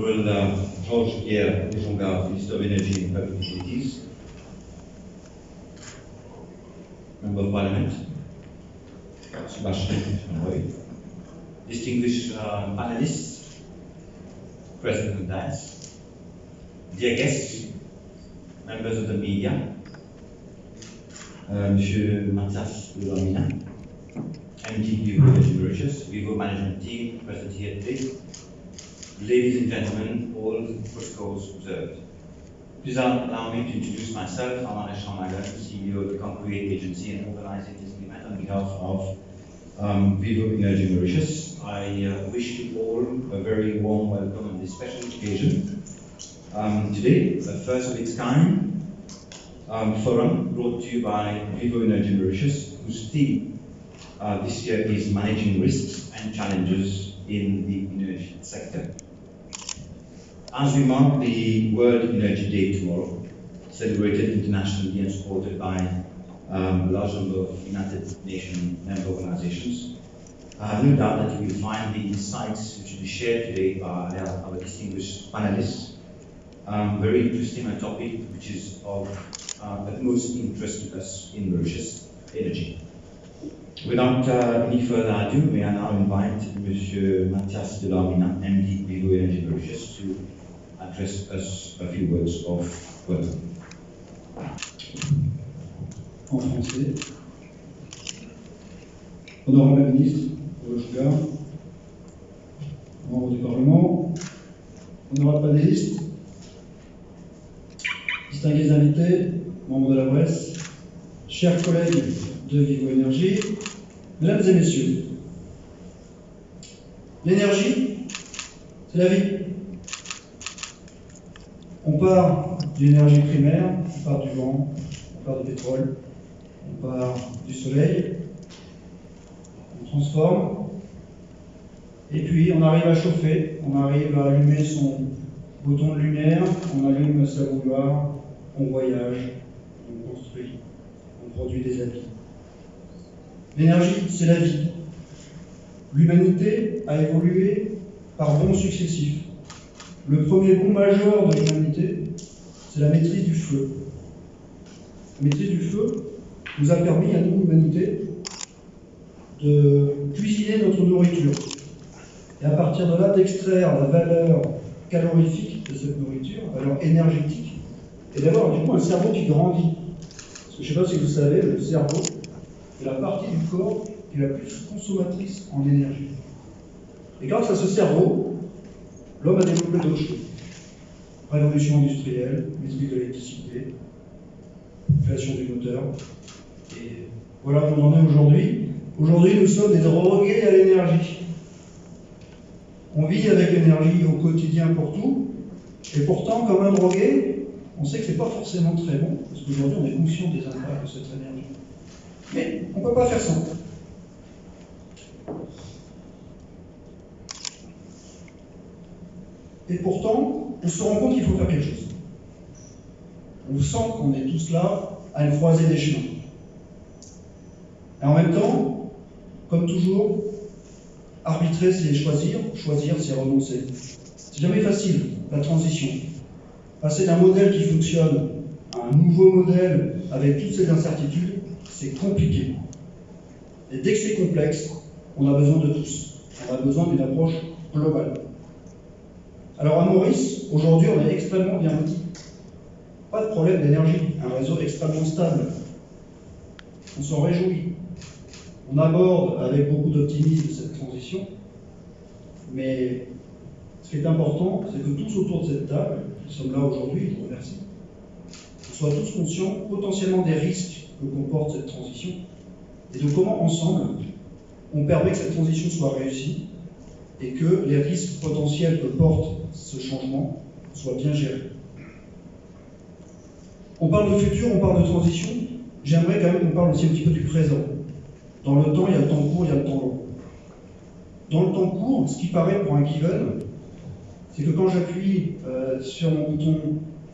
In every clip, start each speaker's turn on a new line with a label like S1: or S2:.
S1: Honorable George Pierre Ojonga, Minister of Energy and Public Utilities, Member of Parliament, Sebastian Roy, distinguished panelists, present in the dais, dear guests, members of the media, Monsieur Matthias Delormina, MD Vivo Energy Mauritius, Vivo management team present here today, ladies and gentlemen, all protocols observed. Please allow me to introduce myself. I'm Anish Ramagan, CEO of the Concrete Agency and organizing this event on behalf of Vivo Energy Mauritius. I wish you all a very warm welcome on this special occasion. Today, the first of its kind forum brought to you by Vivo Energy Mauritius, whose theme this year is managing risks and challenges in the energy sector. As we mark the World Energy Day tomorrow, celebrated internationally and supported by a large number of United Nations member organizations, I have no doubt that you will find the insights which will be shared today by our distinguished panelists very interesting, a topic which is of utmost interest to us in Mauritius, energy. Without any further ado, may I now invite Monsieur Matthias Delormina, MD Vivo Energy Mauritius, to address us a few words of welcome.
S2: En français. Honorable ministre, Ojonga, membre du Parlement, honorable panélistes, distingués invités, membres de la presse, chers collègues de Vivo Energy, mesdames et messieurs, l'énergie, c'est la vie. On part d'une énergie primaire, on part du vent, on part du pétrole, on part du soleil, on transforme, et puis on arrive à chauffer, on arrive à allumer son bouton de lumière, on allume sa bouilloire, on voyage, on construit, on produit des habits. L'énergie, c'est la vie. L'humanité a évolué par bonds successifs. Le premier bond majeur de l'humanité, c'est la maîtrise du feu. La maîtrise du feu nous a permis à nous, l'humanité, de cuisiner notre nourriture. Et à partir de là, d'extraire la valeur calorifique de cette nourriture, la valeur énergétique, et d'avoir du coup un cerveau qui grandit. Parce que je ne sais pas si vous savez, le cerveau est la partie du corps qui est la plus consommatrice en énergie. Et grâce à ce cerveau, l'homme a développé d'autres choses. Révolution industrielle, maîtrise de l'électricité, création du moteur. Et voilà où on en est aujourd'hui. Aujourd'hui, nous sommes des drogués à l'énergie. On vit avec l'énergie au quotidien pour tout. Et pourtant, comme un drogué, on sait que ce n'est pas forcément très bon, parce qu'aujourd'hui, on est conscient des impacts de cette énergie. Mais on ne peut pas faire sans. Et pourtant, on se rend compte qu'il faut faire quelque chose. On sent qu'on est tous là à une croisée des chemins. Et en même temps, comme toujours, arbitrer c'est choisir, choisir c'est renoncer. C'est jamais facile, la transition. Passer d'un modèle qui fonctionne à un nouveau modèle avec toutes ces incertitudes, c'est compliqué. Et dès que c'est complexe, on a besoin de tous. On a besoin d'une approche globale. Alors à Maurice, aujourd'hui, on est extrêmement bien loti. Pas de problème d'énergie, un réseau extrêmement stable. On s'en réjouit. On aborde avec beaucoup d'optimisme cette transition, mais ce qui est important, c'est que tous autour de cette table, qui sommes là aujourd'hui, je vous remercie, qu'on soit tous conscients potentiellement des risques que comporte cette transition et de comment ensemble on permet que cette transition soit réussie et que les risques potentiels que porte ce changement soient bien gérés. On parle de futur, on parle de transition, j'aimerais quand même qu'on parle aussi un petit peu du présent. Dans le temps, il y a le temps court, il y a le temps long. Dans le temps court, ce qui paraît pour un given, c'est que quand j'appuie sur mon bouton,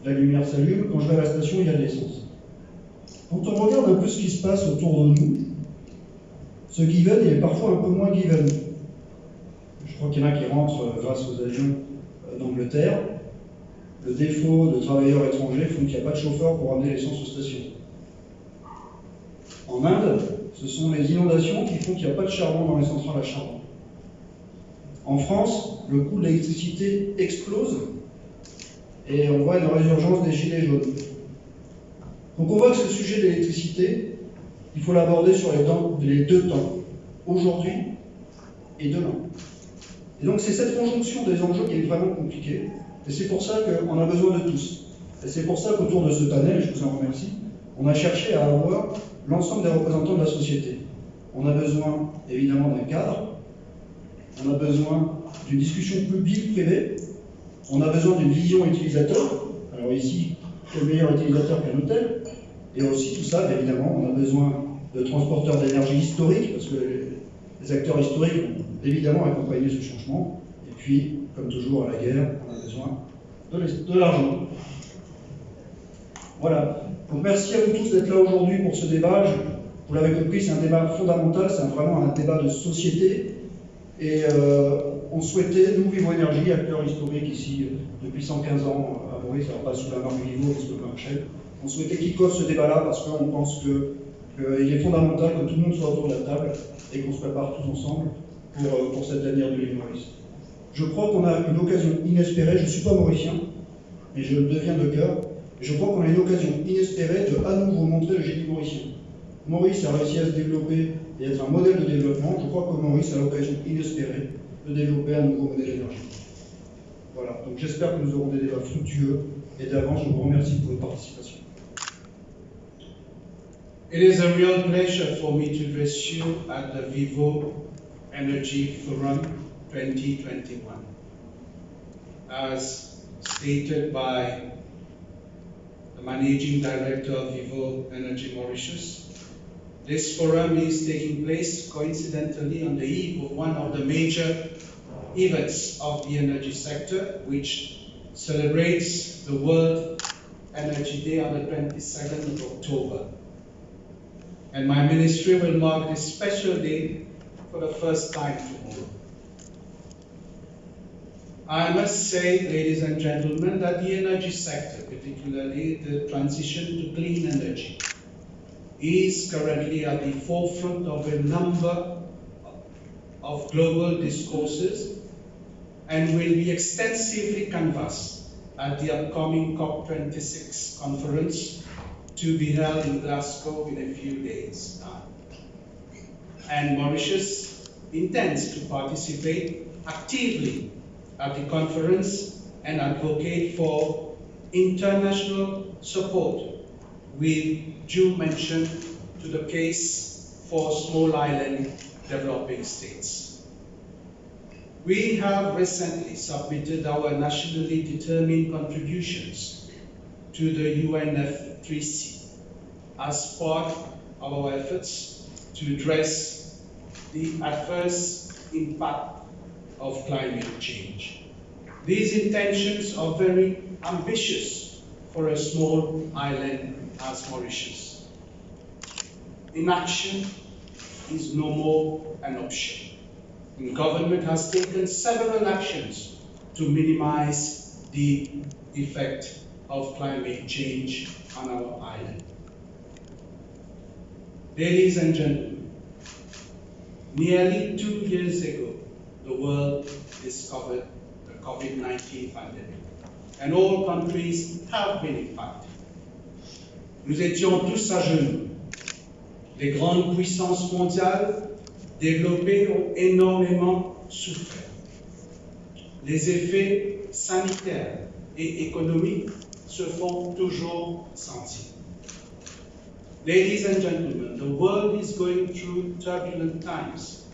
S2: la lumière s'allume, quand je vais à la station, il y a de l'essence. Quand on regarde un peu ce qui se passe autour de nous, ce given, il est parfois un peu moins given. Je crois qu'il y en a qui rentrent grâce aux avions d'Angleterre, le défaut de travailleurs étrangers font qu'il n'y a pas de chauffeur pour amener l'essence aux stations. En Inde, ce sont les inondations qui font qu'il n'y a pas de charbon dans les centrales à charbon. En France, le coût de l'électricité explose et on voit une résurgence des gilets jaunes. Donc on voit que ce sujet de l'électricité, il faut l'aborder sur les deux temps, aujourd'hui et demain. Et donc c'est cette conjonction des enjeux qui est vraiment compliquée, et c'est pour ça qu'on a besoin de tous. Et c'est pour ça qu'autour de ce panel, je vous en remercie, on a cherché à avoir l'ensemble des représentants de la société. On a besoin évidemment d'un cadre, on a besoin d'une discussion publique-privée, on a besoin d'une vision utilisateur. Alors ici, quel meilleur utilisateur qu'un hôtel? Et aussi tout ça, évidemment, on a besoin de transporteurs d'énergie historiques, parce que les acteurs historiques ont évidemment accompagné ce changement. Et puis, comme toujours à la guerre, on a besoin de l'argent. Voilà. Donc merci à vous tous d'être là aujourd'hui pour ce débat. Vous l'avez compris, c'est un débat fondamental, c'est vraiment un débat de société. Et on souhaitait, nous, Vivo Energy, acteurs historiques ici depuis 115 ans à Maurice, alors pas sous la marque Vivo, parce que pas un chef, on souhaitait kick off ce débat-là parce qu'on pense qu'il est fondamental que tout le monde soit autour de la table et qu'on se prépare tous ensemble pour cet avenir de l'île Maurice. Je crois qu'on a une occasion inespérée, je ne suis pas mauricien, mais je le deviens de cœur, et je crois qu'on a une occasion inespérée de à nouveau montrer le génie mauricien. Maurice a réussi à se développer et être un modèle de développement. Je crois que Maurice a l'occasion inespérée de développer un nouveau modèle énergétique. Voilà, donc j'espère que nous aurons des débats fructueux, et d'avance, je vous remercie pour votre participation.
S3: It is a real pleasure for me to address you at the Vivo Energy Forum 2021. As stated by the Managing Director of Vivo Energy Mauritius, this forum is taking place coincidentally on the eve of one of the major events of the energy sector, which celebrates the World Energy Day on the 22nd of October. And my ministry will mark this special day for the first time tomorrow. I must say, ladies and gentlemen, that the energy sector, particularly the transition to clean energy, is currently at the forefront of a number of global discourses and will be extensively canvassed at the upcoming COP26 conference to be held in Glasgow in a few days' time. And Mauritius intends to participate actively at the conference and advocate for international support with due mention to the case for small island developing states. We have recently submitted our nationally determined contributions to the UNFCCC as part of our efforts to address the adverse impact of climate change. These intentions are very ambitious for a small island as Mauritius. Inaction is no more an option. The government has taken several actions to minimize the effect of climate change on our island. Ladies and gentlemen, nearly 2 years ago, the world discovered the COVID-19 pandemic, and all countries have been impacted. Nous étions tous à genoux. Les grandes puissances mondiales développées ont énormément souffert. Les effets sanitaires et économiques se font toujours sentir. Ladies and gentlemen, the world is going through turbulent times.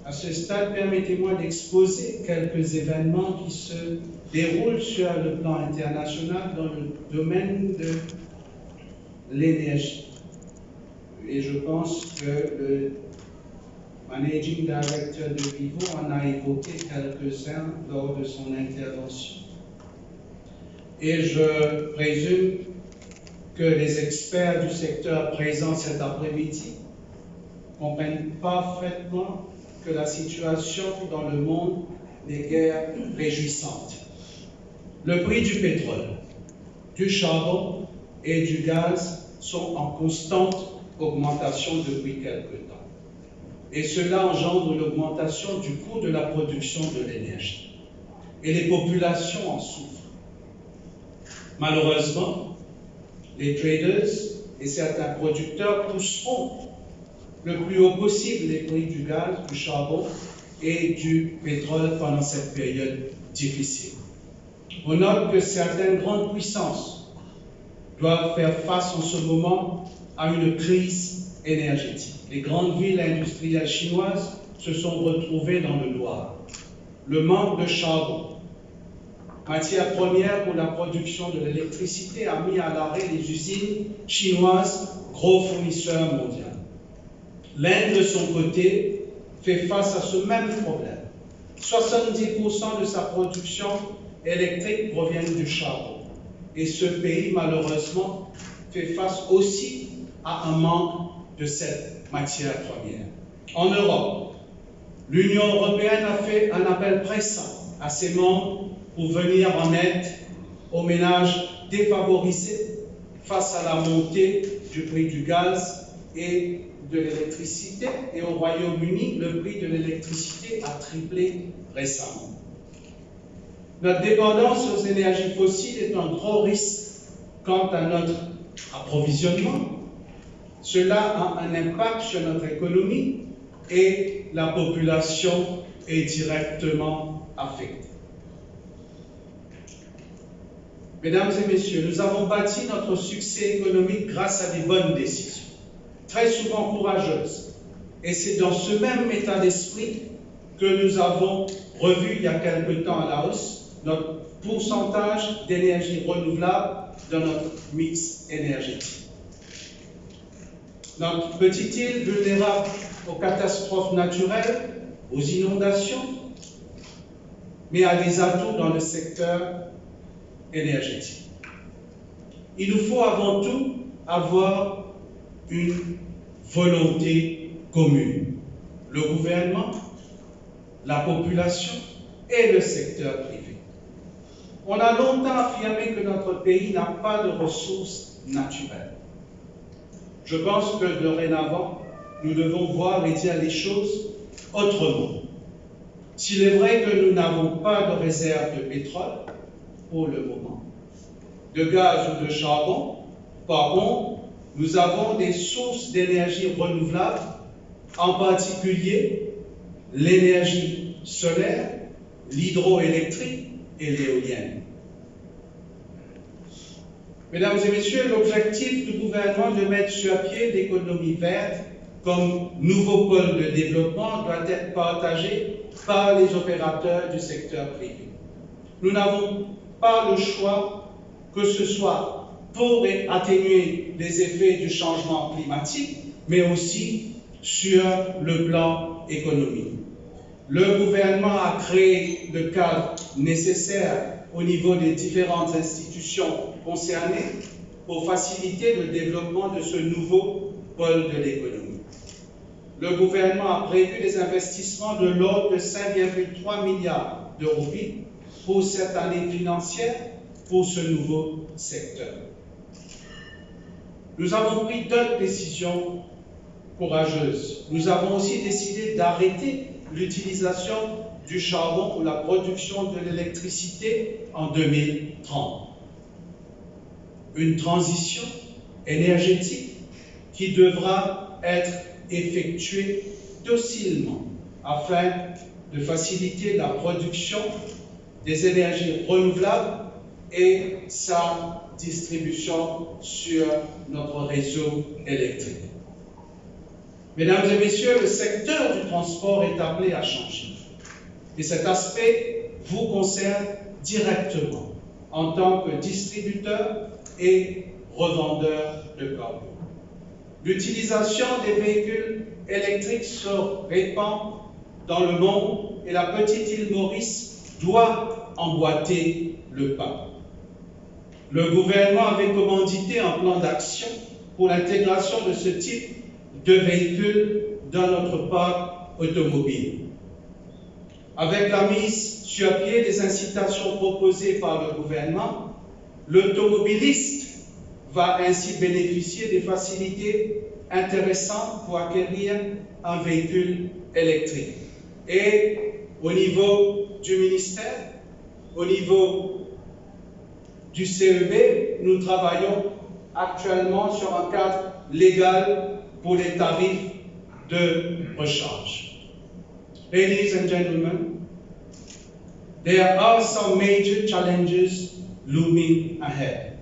S3: À ce stade, permettez-moi d'exposer quelques événements qui se déroulent sur le plan international dans le domaine de l'énergie. Et je pense que le Managing Director de Vivo en a évoqué quelques-uns lors de son intervention. Et je présume que les experts du secteur présents cet après-midi comprennent parfaitement que la situation dans le monde n'est guère réjouissante. Le prix du pétrole, du charbon et du gaz sont en constante augmentation depuis quelque temps. Et cela engendre l'augmentation du coût de la production de l'énergie. Et les populations en souffrent. Malheureusement, les traders et certains producteurs pousseront le plus haut possible les prix du gaz, du charbon et du pétrole pendant cette période difficile. On note que certaines grandes puissances doivent faire face en ce moment à une crise énergétique. Les grandes villes industrielles chinoises se sont retrouvées dans le noir. Le manque de charbon, matière première pour la production de l'électricité, a mis à l'arrêt les usines chinoises, gros fournisseurs mondiaux. L'Inde, de son côté, fait face à ce même problème. 70% de sa production électrique provient du charbon. Et ce pays, malheureusement, fait face aussi à un manque de cette matière première. En Europe, l'Union européenne a fait un appel pressant à ses membres pour venir en aide aux ménages défavorisés face à la montée du prix du gaz et de l'électricité. Et au Royaume-Uni, le prix de l'électricité a triplé récemment. Notre dépendance aux énergies fossiles est un gros risque quant à notre approvisionnement. Cela a un impact sur notre économie et la population est directement affectée. Mesdames et messieurs, nous avons bâti notre succès économique grâce à des bonnes décisions, très souvent courageuses. Et c'est dans ce même état d'esprit que nous avons revu il y a quelque temps à la hausse notre pourcentage d'énergie renouvelable dans notre mix énergétique. Notre petite île vulnérable aux catastrophes naturelles, aux inondations, mais a des atouts dans le secteur énergétique. Il nous faut avant tout avoir une volonté commune. Le gouvernement, la population et le secteur privé. On a longtemps affirmé que notre pays n'a pas de ressources naturelles. Je pense que dorénavant, nous devons voir et dire les choses autrement. S'il est vrai que nous n'avons pas de réserve de pétrole, pour le moment, de gaz ou de charbon, par contre, nous avons des sources d'énergie renouvelables, en particulier l'énergie solaire, l'hydroélectrique et l'éolienne. Mesdames et messieurs, l'objectif du gouvernement de mettre sur pied l'économie verte comme nouveau pôle de développement doit être partagé par les opérateurs du secteur privé. Nous n'avons pas le choix, que ce soit pour atténuer les effets du changement climatique, mais aussi sur le plan économique. Le gouvernement a créé le cadre nécessaire au niveau des différentes institutions concernées pour faciliter le développement de ce nouveau pôle de l'économie. Le gouvernement a prévu des investissements de l'ordre de 5,3 milliards d'euros pour cette année financière pour ce nouveau secteur. Nous avons pris d'autres décisions courageuses. Nous avons aussi décidé d'arrêter l'utilisation du charbon pour la production de l'électricité en 2030. Une transition énergétique qui devra être effectuée docilement afin de faciliter la production des énergies renouvelables et sa distribution sur notre réseau électrique. Mesdames et messieurs, le secteur du transport est appelé à changer. Et cet aspect vous concerne directement en tant que distributeur et revendeur de carburant. L'utilisation des véhicules électriques se répand dans le monde et la petite île Maurice doit emboîter le pas. Le gouvernement avait commandité un plan d'action pour l'intégration de ce type de véhicules dans notre parc automobile. Avec la mise sur pied des incitations proposées par le gouvernement, l'automobiliste va ainsi bénéficier des facilités intéressantes pour acquérir un véhicule électrique. Et au niveau du ministère, au niveau du CEB, nous travaillons actuellement sur un cadre légal pour les tarifs de recharge. Ladies and gentlemen, there are some major challenges looming ahead.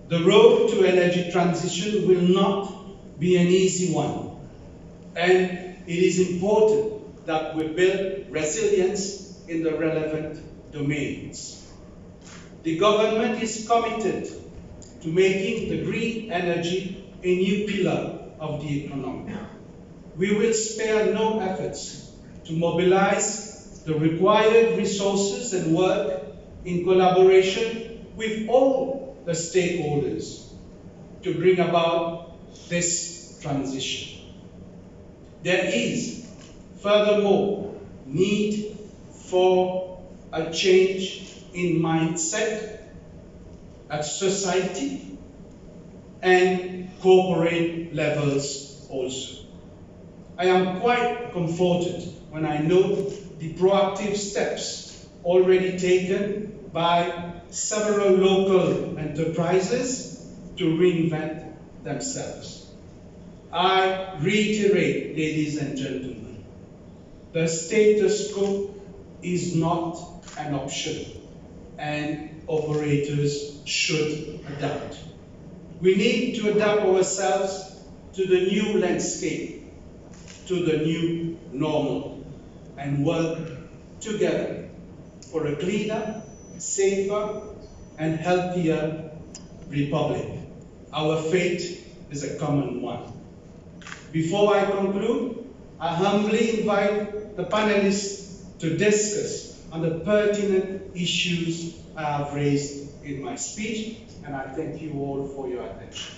S3: The road to energy transition will not be an easy one, and it is important that we build resilience in the relevant domains. The government is committed to making the green energy a new pillar of the economy. We will spare no efforts to mobilize the required resources and work in collaboration with all the stakeholders to bring about this transition. There is, furthermore, need for a change in mindset at society and corporate levels also. I am quite comforted when I note the proactive steps already taken by several local enterprises to reinvent themselves. I reiterate, ladies and gentlemen, the status quo is not an option, and operators should adapt. We need to adapt ourselves to the new landscape, to the new normal, and work together for a cleaner, safer, and healthier republic. Our fate is a common one. Before I conclude, I humbly invite the panelists to discuss on the pertinent issues I have raised in my speech, and I thank you all for your attention.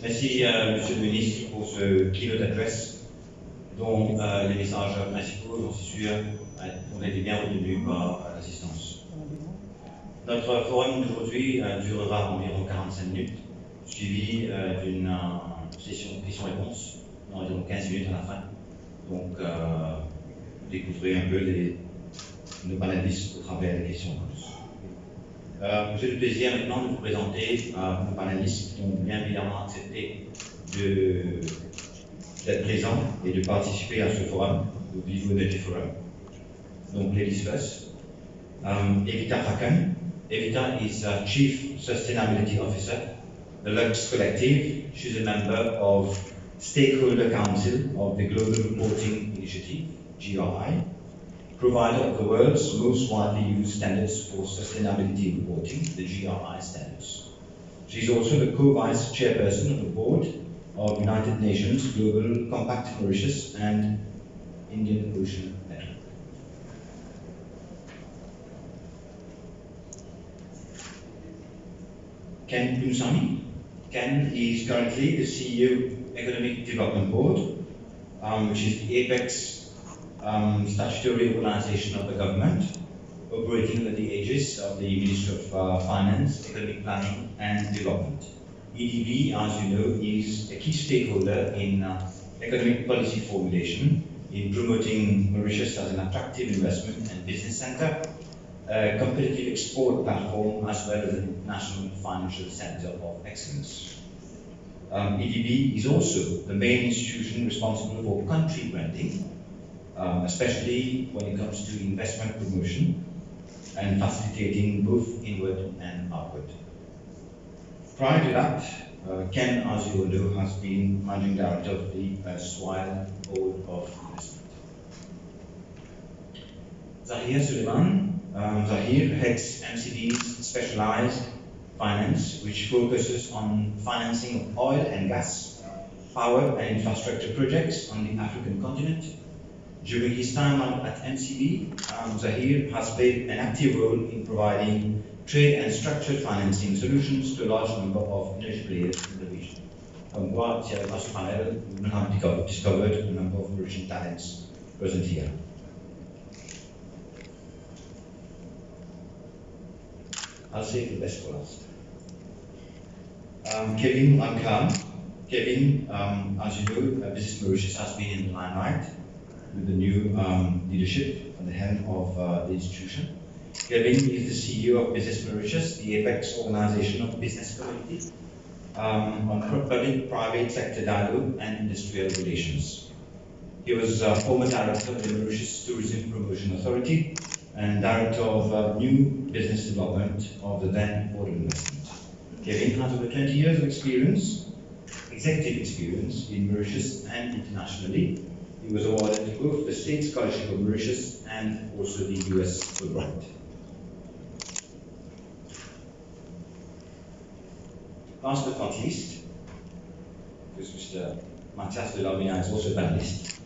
S1: Merci, Monsieur le Ministre, pour ce keynote address, dont les messages principaux, j'en suis sûr, ont été bien retenus par l'assistance. Notre forum d'aujourd'hui durera environ 45 minutes, suivi d'une session questions-réponses d'environ 15 minutes à la fin. Donc, vous découvrez un peu nos panélistes au travers des questions-réponses. J'ai le plaisir maintenant de vous présenter nos panélistes qui ont bien évidemment accepté d'être présents et de participer à ce forum, le Vivo Energy Forum. Donc, ladies first. Evita Hakan. Evita is Chief Sustainability Officer, the Lux Collective. She's a member of Stakeholder Council of the Global Reporting Initiative, GRI, provider of the world's most widely used standards for sustainability reporting, the GRI standards. She's also the co-vice chairperson of the board of United Nations Global Compact Mauritius and Indian Ocean Network. Ken Punsami. Ken is currently the CEO Economic Development Board, which is the apex statutory organization of the government, operating under the aegis of the Ministry of Finance, Economic Planning and Development. EDB, as you know, is a key stakeholder in economic policy formulation, in promoting Mauritius as an attractive investment and business center, a competitive export platform, as well as a national financial center of excellence. EDB is also the main institution responsible for country branding, especially when it comes to investment promotion and facilitating both inward and outward. Prior to that, Ken, as you all know, has been managing director of the Swile Board of Investment. Zahir Suleiman. Zahir heads MCD's specialized finance, which focuses on financing of oil and gas, power and infrastructure projects on the African continent. During his time at MCD, Zahir has played an active role in providing trade and structured financing solutions to a large number of energy players in the region. comme quoi, si avec ce panel, we have discovered a number of Mauritian talents present here. I'll save the best for last. Kevin, I'm calm. Kevin, as you know, Business Mauritius has been in the limelight with the new leadership at the helm of the institution. Kevin is the CEO of Business Mauritius, the apex organization of business community on public-private sector dialogue and industrial relations. He was former director of the Mauritius Tourism Promotion Authority and director of new business development of the then Port of Investment. Kevin has over 20 years of experience, executive experience in Mauritius and internationally. He was awarded both the State Scholarship of Mauritius and also the US Fulbright. Last but not least, because Mr. Mathias de Larbina is also a panelist,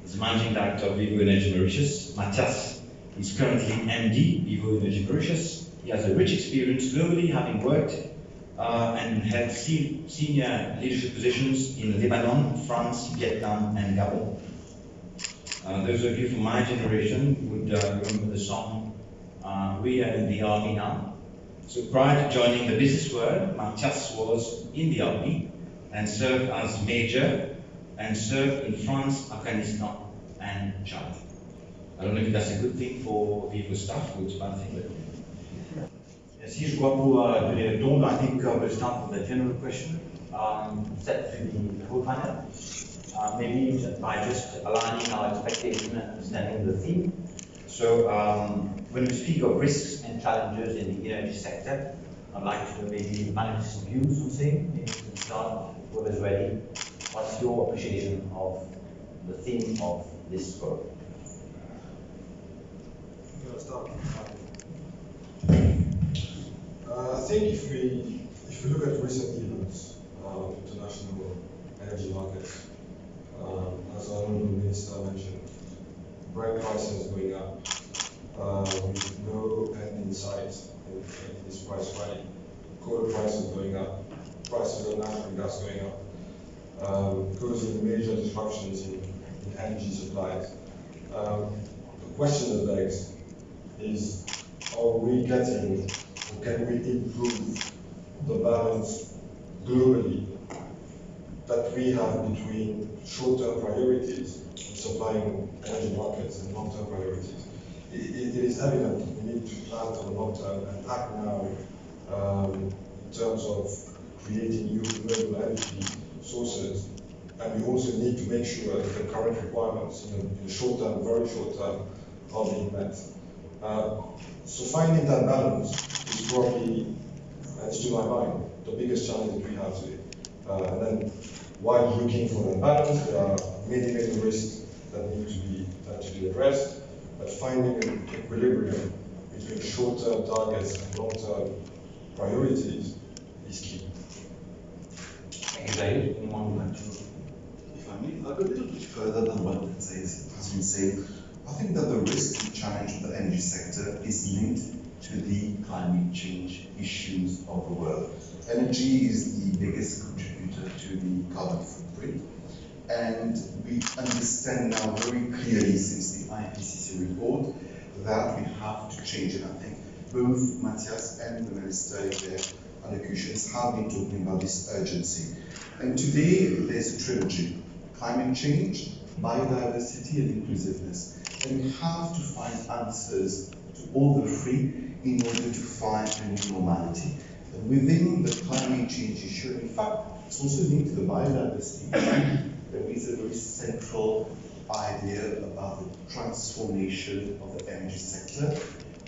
S1: is the Managing Director of Vivo Energy Mauritius. Mathias is currently MD, Vivo Energy Mauritius. He has a rich experience globally, having worked and held senior leadership positions in Lebanon, France, Vietnam, and Gabon. Those of you from my generation would remember the song We Are in the Army Now. So prior to joining the business world, Mathias was in the army and served as major and served in France, Afghanistan, and Chad. I don't know if that's a good thing for Vivo staff, or it's a bad thing, but si je crois pour donner le ton, I think we'll start with a general question set to the whole panel. Maybe by just aligning our expectation and understanding the theme. So when we speak of risks and challenges in the energy sector, I'd like to maybe manage some views on things. Maybe we can start, whoever's ready. What's your appreciation of the theme of this forum?
S4: I think if we look at recent events of international energy markets, as our honourable minister mentioned, Brent prices going up with no end in sight in this price rally. Coal prices going up, prices of natural gas going up, causing major disruptions in energy supplies. The question that begs is, are we getting, or can we improve the balance globally that we have between short-term priorities in supplying energy markets and long-term priorities? It is evident we need to plan for the long term and act now in terms of creating new renewable energy sources. And we also need to make sure that the current requirements in the short term, very short term, are being met. So finding that balance is probably, and to my mind, the biggest challenge that we have today. And then while looking for that balance, there are many risks that need to be addressed. But finding an equilibrium between short-term targets and long-term priorities is key.
S1: Thank you, David. Anyone would like to?
S5: If I may, I'll go a little bit further than what has been said. I think that the risk and challenge of the energy sector is linked to the climate change issues of the world. Energy is the biggest contributor to the carbon footprint. And we understand now very clearly since the IPCC report that we have to change it. I think both Mathias and the Minister in their allocutions have been talking about this urgency. And today there's a trilogy: climate change, biodiversity and inclusiveness. And we have to find answers to all the three in order to find a new normality. And within the climate change issue, in fact, it's also linked to the biodiversity issue. There is a very central idea about the transformation of the energy sector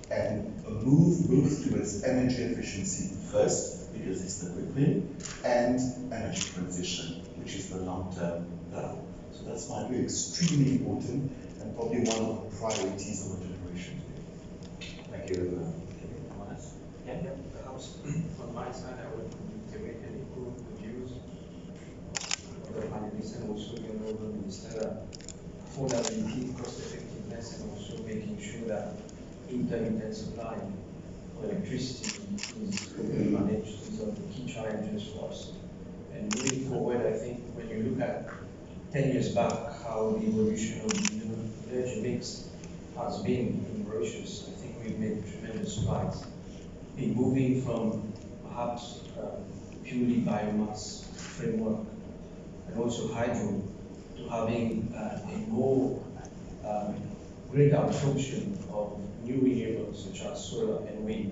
S5: and a move both towards energy efficiency first, because it's the quick win, and energy transition, which is the long-term plan. So that's my view, extremely important and probably one of the priorities of the generation today.
S1: Thank you.
S6: Yeah, perhaps on my side, I would reiterate and echo the views of the panelists and also the honourable minister. Affordability, cost effectiveness, and also making sure that intermittent supply of electricity is managed is one of the key challenges for us. And moving forward, I think when you look at 10 years back, how the evolution of the energy mix has been in Mauritius, I think we've made tremendous strides in moving from perhaps purely biomass framework and also hydro to having a more greater absorption of new renewables such as solar and wind.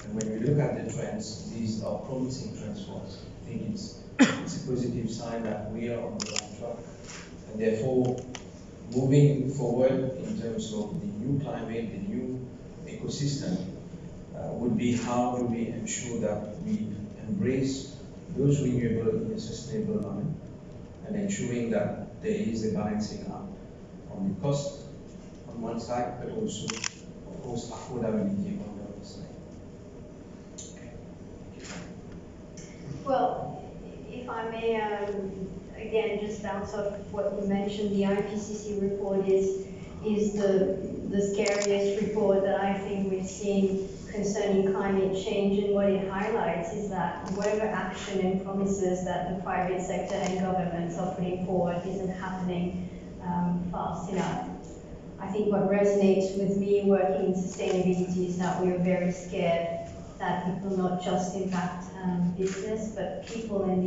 S6: And when we look at the trends, these are promising trends for us. I think it's a positive sign that we are on the right track. And therefore, moving forward in terms of the new climate, the new ecosystem, would be how do we ensure that we embrace those renewables in a sustainable manner and ensuring that there is a balancing out on the cost on one side, but also, of course, affordability on the other side.
S7: Well, if I may, again, just bounce off what you mentioned, the IPCC report is the scariest report that I think we've seen concerning climate change, and what it highlights is that whatever action and promises that the private sector and governments are putting forward isn't happening fast enough. I think what resonates with me working in sustainability is that we are very scared that it will not just impact business, but people and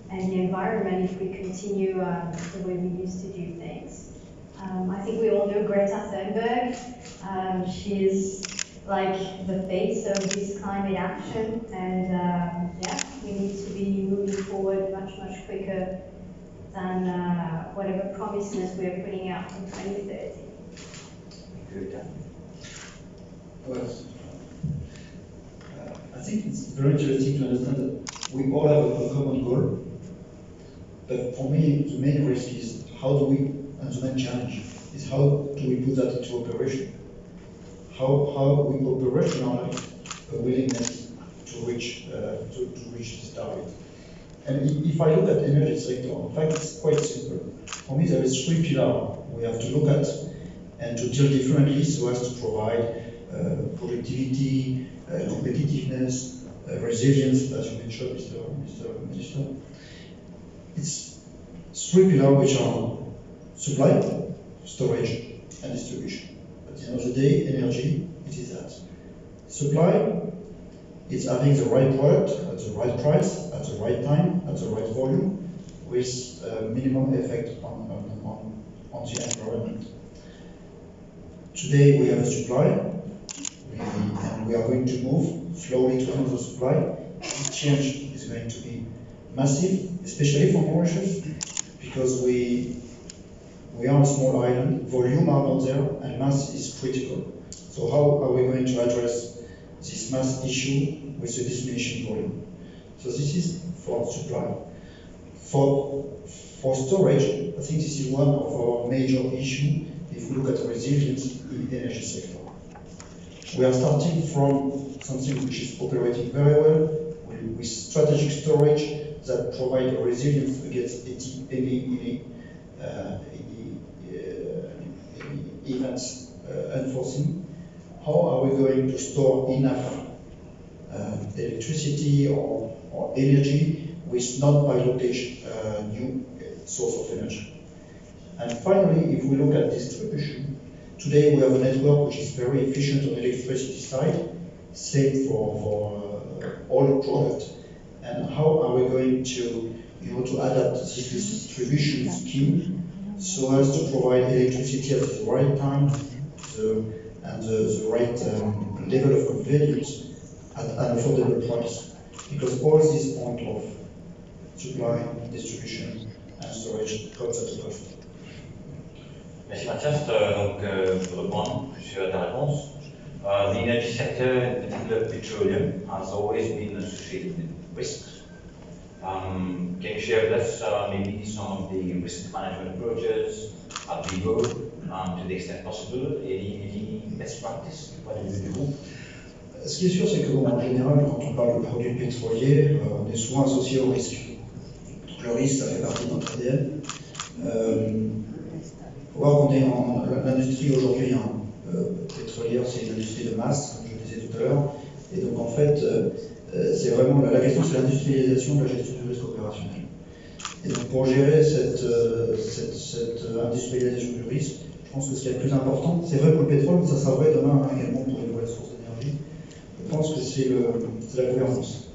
S7: the environment if we continue the way we used to do things. I think we all know Greta Thunberg. She's like the face of this climate action, and yeah, we need to be moving forward much quicker than whatever promises we are putting out in 2030.
S2: Well, I think it's very interesting to understand that we all have a common goal, but for me the main risk is how do we, and the main challenge is how do we put that into operation? How we operationalize a willingness to reach this target. And if I look at the energy sector, in fact it's quite simple. For me there is 3 pillars we have to look at and to deal differently so as to provide productivity, competitiveness, resilience, as you mentioned, Mr. Minister. It's 3 pillars which are supply, storage, and distribution. At the end of the day, energy, it is that. Supply, it's having the right product at the right price, at the right time, at the right volume, with minimum effect on the environment. Today we have a supply, and we are going to move slowly to another supply. This change is going to be massive, especially for Mauritius, because we are a small island, volume are not there, and mass is critical. So how are we going to address this mass issue with the diminishing volume? So this is for supply. For storage, I think this is one of our major issues if we look at resilience in the energy sector. We are starting from something which is operating very well with strategic storage that provide a resilience against any events unforeseen. How are we going to store enough electricity or energy with non-pilotage new source of energy? And finally, if we look at distribution, today we have a network which is very efficient on the electricity side, same for all products. And how are we going to adapt this distribution scheme so as to provide electricity at the right time and the right level of convenience at an affordable price? Because all these points of supply, distribution and storage comes at a cost.
S1: Merci Mathias. Pour reprendre sur ta réponse, the energy sector, in particular petroleum, has always been associated with risks. Can you share with us maybe some of the risk management approaches at Vivo, to the extent possible, any best practice du point de vue du groupe?
S2: Ce qui est sûr, c'est que en général, quand on parle de produits pétroliers, on est souvent associé au risque. Donc le risque, ça fait partie de notre ADN. Faut voir qu'on est l'industrie aujourd'hui pétrolière, c'est une industrie de masse, comme je le disais tout à l'heure, et donc en fait, c'est vraiment la question, c'est l'industrialisation de la gestion du risque opérationnel. Et donc pour gérer cette industrialisation du risque, je pense que ce qui est le plus important, c'est vrai pour le pétrole, mais ça sera vrai demain également pour les nouvelles sources d'énergie. Je pense que c'est la gouvernance.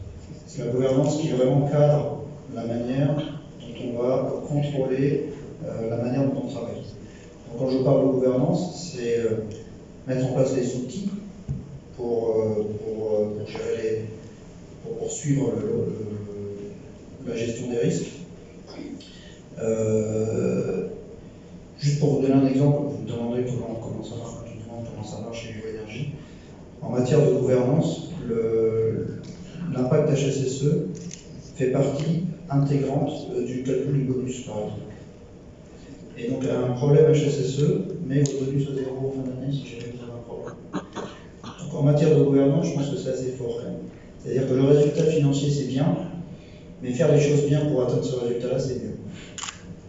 S2: C'est la gouvernance qui vraiment cadre la manière dont on va contrôler la manière dont on travaille. Donc quand je parle de gouvernance, c'est mettre en place des outils pour gérer pour suivre la gestion des risques. Juste pour vous donner un exemple, vous me demandez comment ça marche chez Vivo Energy. En matière de gouvernance, l'impact HSSE fait partie intégrante du calcul du bonus, par exemple. Et donc, un problème HSSE met votre bonus à 0 en fin d'année si jamais vous avez un problème. Donc, en matière de gouvernance, je pense que c'est assez fort quand même. C'est-à-dire que le résultat financier, c'est bien, mais faire les choses bien pour atteindre ce résultat-là, c'est mieux.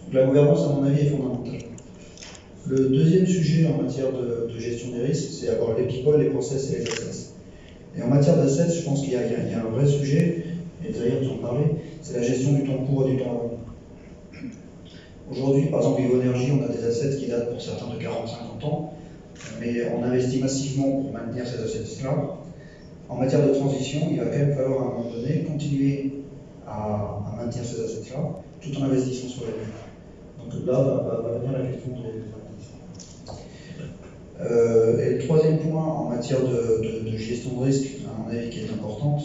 S2: Donc, la gouvernance, à mon avis, est fondamentale. Le deuxième sujet en matière de gestion des risques, c'est avoir les people, les process et les assets. Et en matière d'assets, je pense qu'il y a un vrai sujet, et d'ailleurs tu en parlais, c'est la gestion du temps court et du temps long. Aujourd'hui, par exemple, Vivo Energy, on a des assets qui datent pour certains de 40-50 ans, mais on investit massivement pour maintenir ces assets-là. En matière de transition, il va quand même falloir à un moment donné continuer à maintenir ces assets-là, tout en investissant sur les donc là va venir la question des investissements. Et le troisième point en matière de gestion de risque, à mon avis, qui est importante,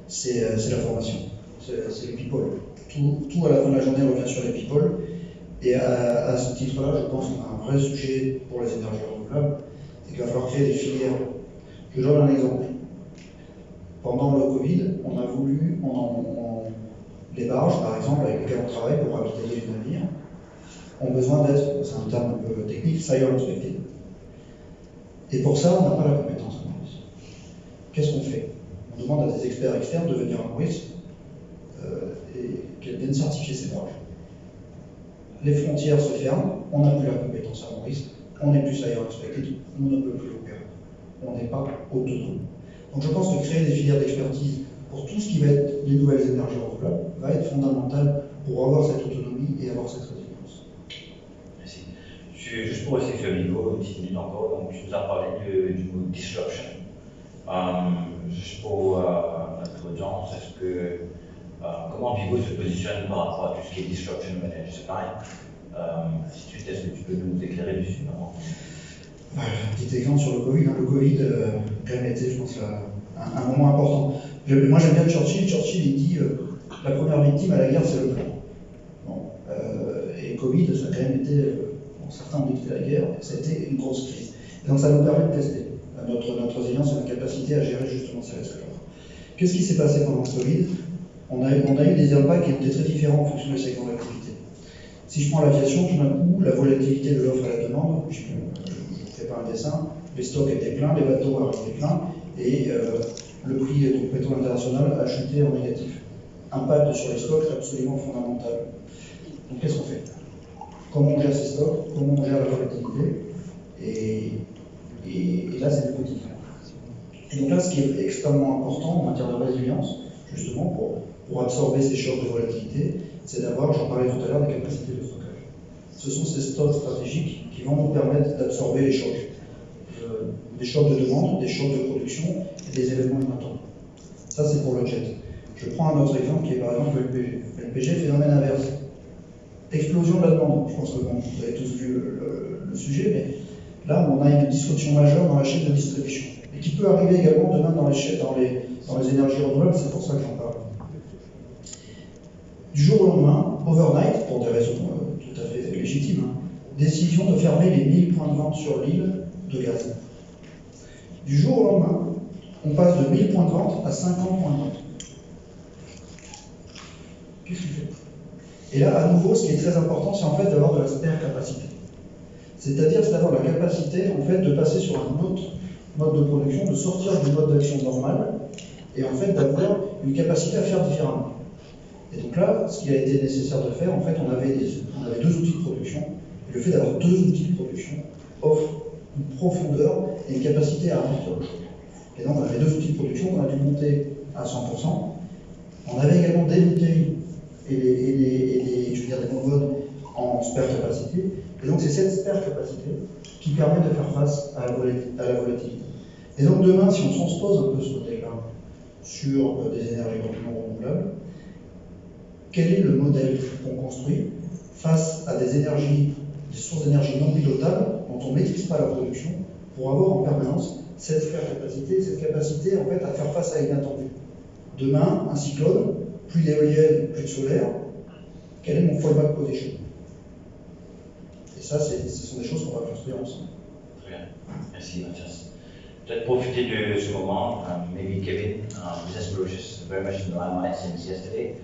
S2: c'est la formation, c'est les people. Tout à la fin de la journée revient sur les people. Et à ce titre-là, je pense qu'on a un vrai sujet pour les énergies renouvelables, c'est qu'il va falloir créer des filières. Je donne un exemple. Pendant le Covid, on a voulu, les barges, par exemple, avec lesquelles on travaille pour ravitailler les navires, ont besoin d'être, c'est un terme un peu technique, fire inspected. Et pour ça, on n'a pas la compétence à Maurice. Qu'est-ce qu'on fait? On demande à des experts externes de venir à Maurice et qu'elles viennent certifier ces barges. Les frontières se ferment, on n'a plus la compétence à Maurice, on n'est plus fire inspected, on ne peut plus opérer. On n'est pas autonome. Donc je pense que créer des filières d'expertise pour tout ce qui va être les nouvelles énergies renouvelables va être fondamental pour avoir cette autonomie et avoir cette résilience.
S1: Merci. Juste pour rester sur le niveau, une petite minute encore, donc tu nous as parlé du mot disruption. Juste pour notre audience, comment Vivo se positionne par rapport à tout ce qui est disruption managed supply? Est-ce que tu peux nous éclairer dessus?
S2: Un petit exemple sur le Covid. Le Covid a quand même été, je pense, un moment important. Moi j'aime bien Churchill. Churchill il dit la première victime à la guerre c'est le plan. Bon, et Covid, ça a quand même été, certains ont dit que c'était la guerre, ça a été une grosse crise. Et donc ça nous permet de tester notre résilience et notre capacité à gérer justement ces risques-là. Qu'est-ce qui s'est passé pendant ce Covid? On a eu des impacts qui étaient très différents en fonction des secteurs d'activité. Si je prends l'aviation, tout d'un coup, la volatilité de l'offre et la demande, je ne fais pas un dessin, les stocks étaient pleins, les bateaux arrivaient pleins, et le prix du pétrole international a chuté en négatif. Impact sur les stocks absolument fondamental. Donc qu'est-ce qu'on fait? Comment on gère ces stocks? Comment on gère la volatilité? Et là, c'est le quotidien. Et donc là, ce qui est extrêmement important en matière de résilience, justement, pour absorber ces chocs de volatilité, c'est d'avoir, j'en parlais tout à l'heure, des capacités de stockage. Ce sont ces stocks stratégiques qui vont nous permettre d'absorber les chocs. Des chocs de demande, des chocs de production et des événements inattendus. Ça, c'est pour le jet. Je prends un autre exemple qui est par exemple le LPG. LPG, phénomène inverse. Explosion de la demande. Je pense que vous avez tous vu le sujet, mais là, on a une disruption majeure dans la chaîne de distribution. Et qui peut arriver également demain dans les énergies renouvelables, c'est pour ça que j'en parle. Du jour au lendemain, overnight, pour des raisons tout à fait légitimes, décision de fermer les 1000 points de vente sur l'île de gaz. Du jour au lendemain, on passe de 1000 points de vente à 50 points de vente. Qu'est-ce qu'il fait? Et là, à nouveau, ce qui est très important, c'est en fait d'avoir de la spare capacité. C'est-à-dire, c'est d'avoir la capacité en fait de passer sur un autre mode de production, de sortir du mode d'action normal, et en fait d'avoir une capacité à faire différemment. Et donc là, ce qui a été nécessaire de faire, en fait, on avait deux outils de production, et le fait d'avoir deux outils de production offre une profondeur et une capacité à amortir le choc. Et donc on avait deux outils de production qu'on a dû monter à 100%. On avait également des bouteilles et des bonbonnes en spare capacité. Et donc c'est cette spare capacité qui permet de faire face à la volatilité. Et donc demain, si on transpose un peu ce modèle-là sur des énergies non renouvelables, quel est le modèle qu'on construit face à des sources d'énergie non pilotables dont on ne maîtrise pas la production pour avoir en permanence cette spare capacité, cette capacité en fait à faire face à l'inattendu. Demain, un cyclone, plus d'éoliennes, plus de solaire, quel est mon fallback position? Et ça, ce sont des choses qu'on va construire ensemble.
S1: Très bien, merci Mathias. Peut-être profiter de ce moment, maybe Kevin, Business Mauritius, very much in the limelight since yesterday.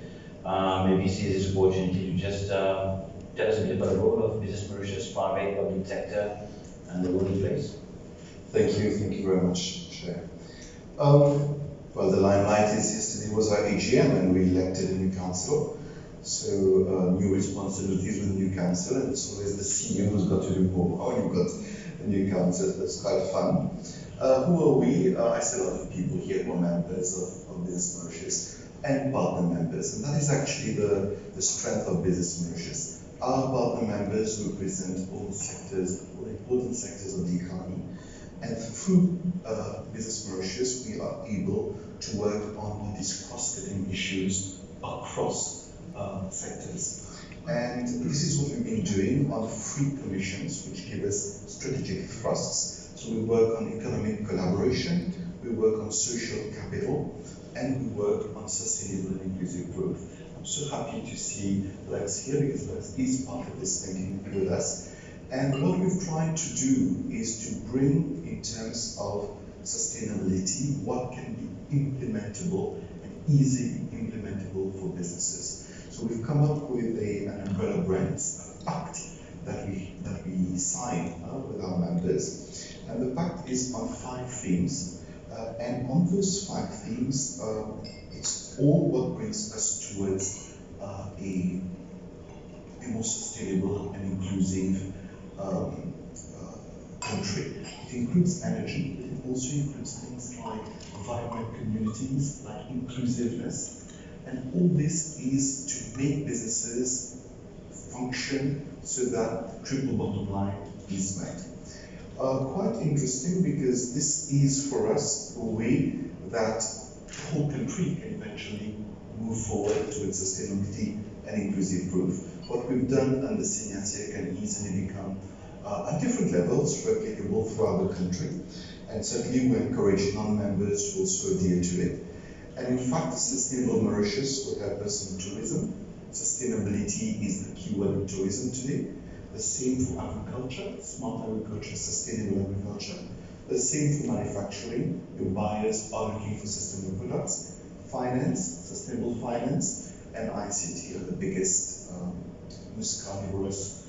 S1: Maybe see this opportunity to just tell us a bit about the role of Business Mauritius, private, public sector, and the role it plays.
S5: Thank you very much, Chair. Well, the limelight is yesterday was our AGM and we elected a new council. So new responsibilities with new council, and it's always the CEO who's got to do more. Oh, you've got a new council, that's quite fun. Who are we? I see a lot of people here who are members of Business Mauritius and partner members, and that is actually the strength of Business Mauritius. Our partner members represent all sectors, all important sectors of the economy, and through Business Mauritius we are able to work on these cross-cutting issues across sectors. And this is what we've been doing on 3 commissions, which give us strategic thrusts. So we work on economic collaboration, we work on social capital, and we work on sustainable and inclusive growth. I'm so happy to see Lex here because Lex is part of this thinking with us. And what we've tried to do is to bring, in terms of sustainability, what can be implementable and easily implementable for businesses. So we've come up with an umbrella brand, a pact that we signed with our members. And the pact is on 5 themes. And on those 5 themes, it's all what brings us towards a more sustainable and inclusive country. It includes energy, it also includes things like vibrant communities, like inclusiveness. And all this is to make businesses function so that triple bottom line is met. Quite interesting because this is for us a way that the whole country can eventually move forward towards sustainability and inclusive growth. What we've done under Signature can easily become at different levels replicable throughout the country. And certainly we encourage non-members to also adhere to it. And in fact, Sustainable Mauritius will help us in tourism. Sustainability is the keyword in tourism today. The same for agriculture, smart agriculture, sustainable agriculture. The same for manufacturing. Your buyers are looking for sustainable products. Finance, sustainable finance, and ICT are the biggest carnivorous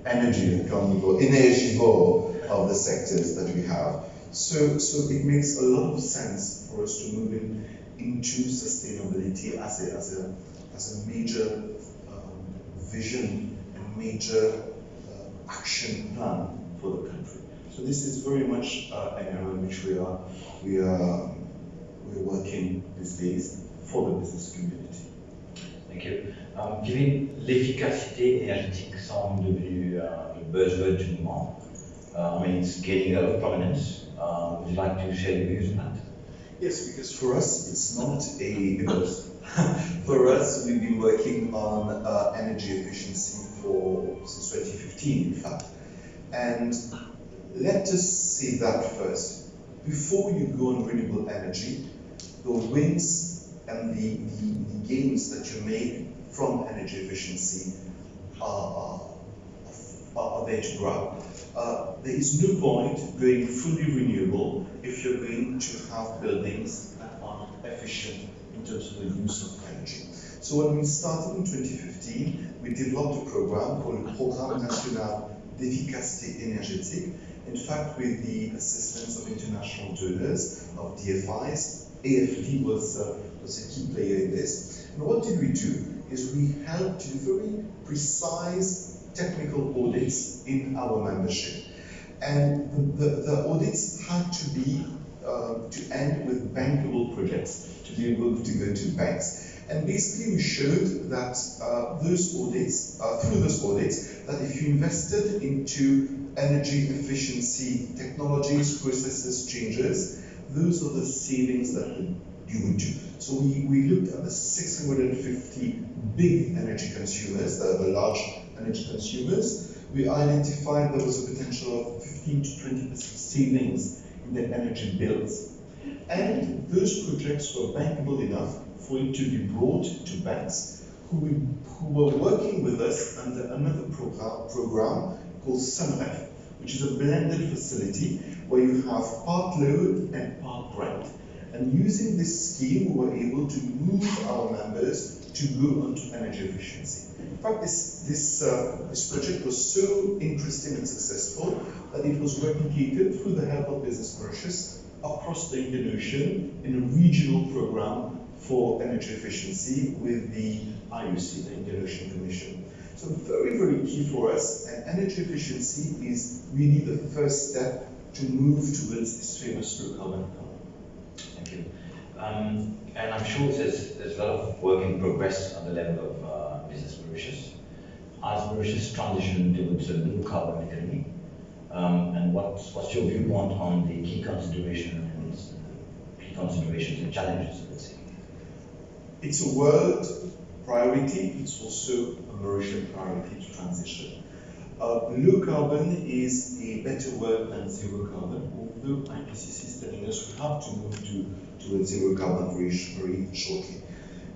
S5: energy energivore of the sectors that we have. So it makes a lot of sense for us to move into sustainability as a major vision and major action plan for the country. So this is very much an area in which we're working these days for the business community.
S1: Thank you. Given l'efficacité énergétique semble devenue le buzzword du moment, I mean, it's gaining a lot of prominence. Would you like to share your views on that?
S5: Yes, because for us, it's not a buzz. For us, we've been working on energy efficiency since 2015, in fact. And let us say that first. Before you go on renewable energy, the wins and the gains that you make from energy efficiency are there to grab. There is no point going fully renewable if you're going to have buildings that are efficient in terms of the use of energy. So when we started in 2015, we developed a program called le Programme National d'Efficacité Énergétique. In fact, with the assistance of international donors, of DFIs, AFD was a key player in this. And what did we do? Is we helped to do very precise technical audits in our membership. And the audits had to be to end with bankable projects, to be able to go to banks. And basically we showed that those audits, through those audits, that if you invested into energy efficiency technologies, processes, changes, those are the savings that you would do. So we looked at the 650 big energy consumers, the large energy consumers. We identified there was a potential of 15 to 20% savings in their energy bills. And those projects were bankable enough for it to be brought to banks who were working with us under another program called SUNREF, which is a blended facility where you have part load and part grant. And using this scheme, we were able to move our members to go onto energy efficiency. In fact, this project was so interesting and successful that it was replicated through the help of Business Mauritius across the Indian Ocean in a regional program for energy efficiency with the IOC, the Indian Ocean Commission. So very, very key for us, and energy efficiency is really the first step to move towards this famous low carbon economy.
S1: Thank you. And I'm sure there's a lot of work in progress on the level of Business Mauritius. As Mauritius transition towards a low carbon economy, and what's your viewpoint on the key considerations and challenges, let's say?
S5: It's a world priority, it's also a Mauritian priority to transition. Low carbon is a better word than zero carbon, although IPCC is telling us we have to move to a zero carbon very shortly.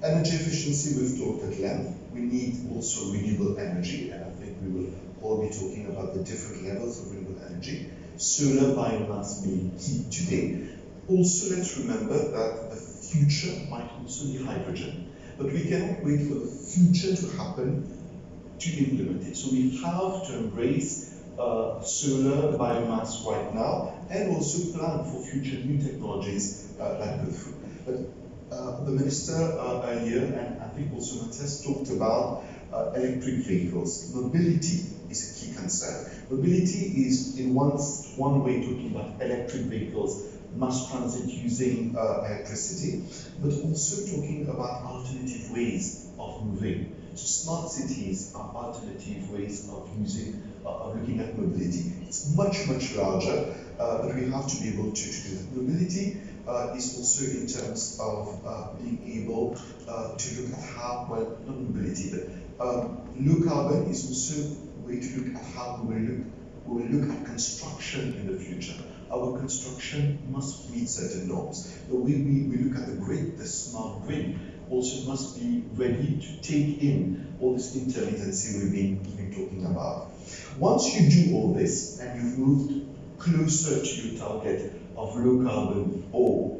S5: Energy efficiency, we've talked at length. We need also renewable energy, and I think we will all be talking about the different levels of renewable energy. Solar, biomass being key today. Also, let's remember that the future might also be hydrogen, but we cannot wait for the future to happen to implement it. So we have to embrace solar, biomass right now, and also plan for future new technologies that go through. But the minister earlier, and I think also Matthias, talked about electric vehicles. Mobility is a key concern. Mobility is in one way talking about electric vehicles, mass transit using electricity, but also talking about alternative ways of moving. So smart cities are alternative ways of looking at mobility. It's much, much larger, but we have to be able to do that. Mobility is also in terms of being able to look at how, well, not mobility, but low carbon is also a way to look at how we will look at construction in the future. Our construction must meet certain norms. The way we look at the grid, the smart grid, also must be ready to take in all this intermittency we've been talking about. Once you do all this and you've moved closer to your target of low carbon, or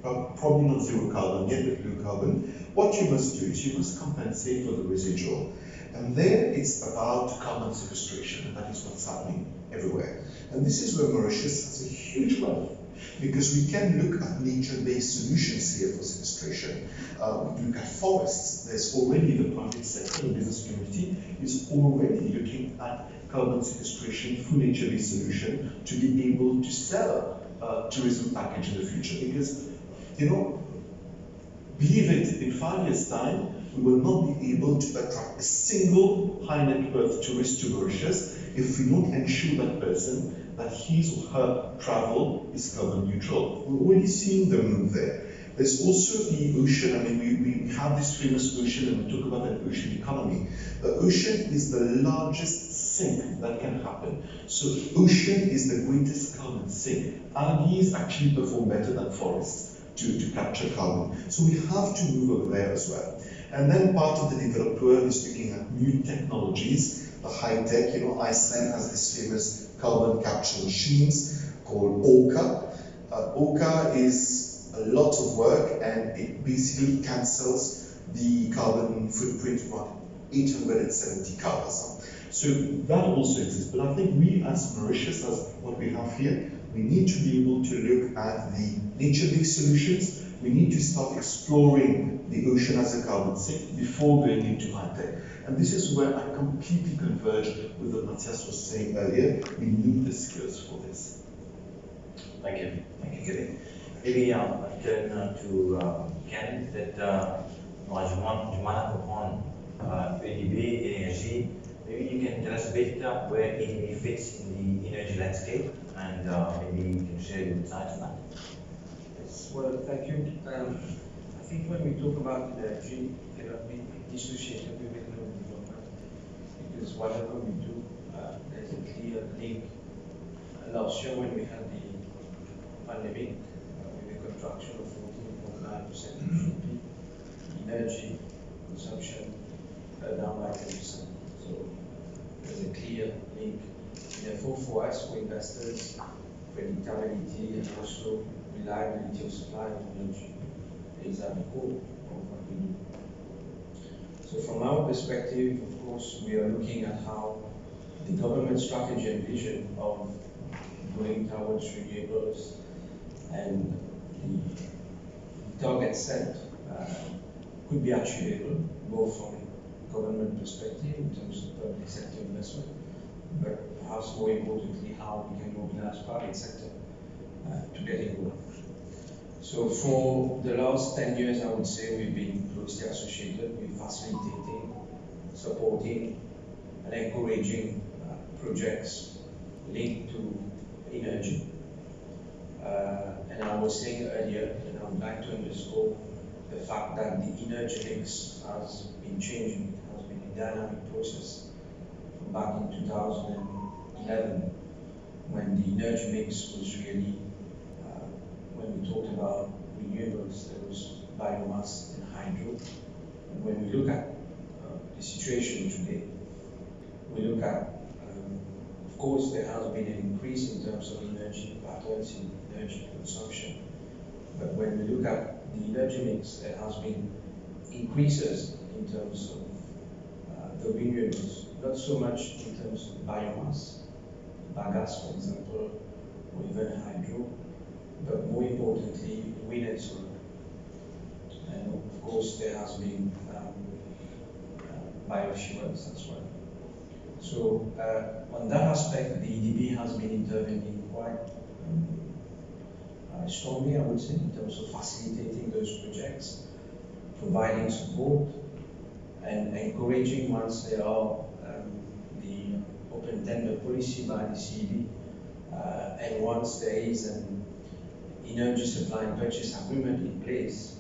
S5: probably not zero carbon yet, but low carbon, what you must do is you must compensate for the residual. And there it's about carbon sequestration, and that is what's happening everywhere. And this is where Mauritius has a huge wealth, because we can look at nature-based solutions here for sequestration. We look at forests. There's already the private sector, the business community is already looking at carbon sequestration through nature-based solution to be able to sell a tourism package in the future. Because, believe it, in 5 years' time, we will not be able to attract a single high net worth tourist to Mauritius if we don't ensure that person that his or her travel is carbon neutral. We're already seeing the move there. There's also the ocean. I mean, we have this famous ocean, and we talk about an ocean economy. The ocean is the largest sink that can happen. So ocean is the greatest carbon sink. Algae actually perform better than forests to capture carbon. So we have to move over there as well. And then part of the developed world is looking at new technologies, the high tech. Iceland has this famous carbon capture machines called Orca. Orca is a lot of work, and it basically cancels the carbon footprint of about 870 cars. So that also exists. But I think we as Mauritius, as what we have here, we need to be able to look at the nature-based solutions. We need to start exploring the ocean as a carbon sink before going into high tech. And this is where I completely converge with what Matthias was saying earlier. We need the skills for this.
S8: Thank you, Gary. Maybe I'll turn to Ken, that Jumana upon ADB Energy. Maybe you can tell us a bit where ADB fits in the energy landscape, and maybe you can share your insights on that.
S6: Yes, well, thank you. I think when we talk about energy, it cannot be dissociated with economic development, because whatever we do, there's a clear link. Last year, when we had the pandemic, with a contraction of 14.9% of GDP, energy consumption down by 10%. So there's a clear link. Therefore, for us, for investors, predictability and also reliability of supply of energy is at the core of what we do. So from our perspective, of course, we are looking at how the government strategy and vision of going towards renewables and the target set could be achievable, both from a government perspective in terms of public sector investment, but perhaps more importantly, how we can mobilize private sector to get involved. So for the last 10 years, I would say we've been closely associated with facilitating, supporting, and encouraging projects linked to energy. And I was saying earlier, and I would like to underscore the fact that the energy mix has been changing. It has been a dynamic process from back in 2011, when the energy mix was really, when we talked about renewables, there was biomass and hydro. And when we look at the situation today, we look at, of course, there has been an increase in terms of energy patterns in energy consumption. But when we look at the energy mix, there has been increases in terms of the renewables, not so much in terms of biomass, bagasse, for example, or even hydro, but more importantly, wind and solar. And of course, there has been biofuels as well. So on that aspect, the EDB has been intervening quite strongly, I would say, in terms of facilitating those projects, providing support, and encouraging once there are the open tender policy by the CEB, and once there is an energy supply and purchase agreement in place,